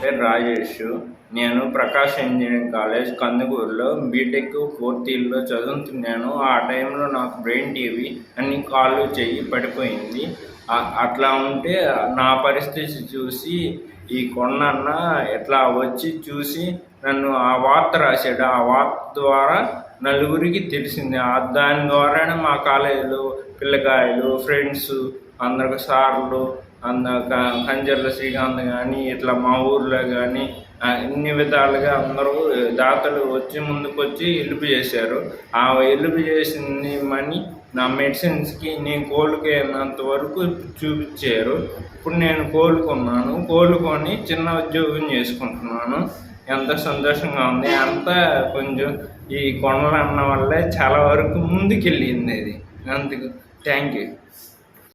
పేరు రాజేష్. నేను Prakash engineering college కందుకూరులో బీటెక్ 4th ఇయర్లో చదువుతున్నాను. ఆ టైంలో నాకు బ్రెయిన్ టీవీ అన్ని కాళ్ళు చెయ్యి పడిపోయింది. అట్లా ఉంటే నా పరిస్థితి చూసి ఈ కొండన్న ఎట్లా వచ్చి చూసి నన్ను ఆ వార్త రాశాడు. ఆ వార్త ద్వారా నలుగురికి తెలిసింది. దాని ద్వారానే మా కాలేజీలో పిల్లకాయలు, ఫ్రెండ్స్, అందరికి సార్లు, కంజర్ల శ్రీకాంత్ కానీ ఇట్లా మా ఊర్లో కానీ ఇన్ని విధాలుగా అందరూ దాతలు వచ్చి ముందుకు వచ్చి హెల్ప్ చేశారు. ఆ హెల్ప్ చేసిన మనీ నా మెడిసిన్స్కి నేను కోలుకున్నంత వరకు చూపించారు. ఇప్పుడు నేను కోలుకొని చిన్న ఉద్యోగం చేసుకుంటున్నాను. ఎంత సంతోషంగా ఉంది. అంతా కొంచెం ఈ కొండలు అన్న వల్లే చాలా వరకు ముందుకెళ్ళింది. అది అందుకు థ్యాంక్ యూ.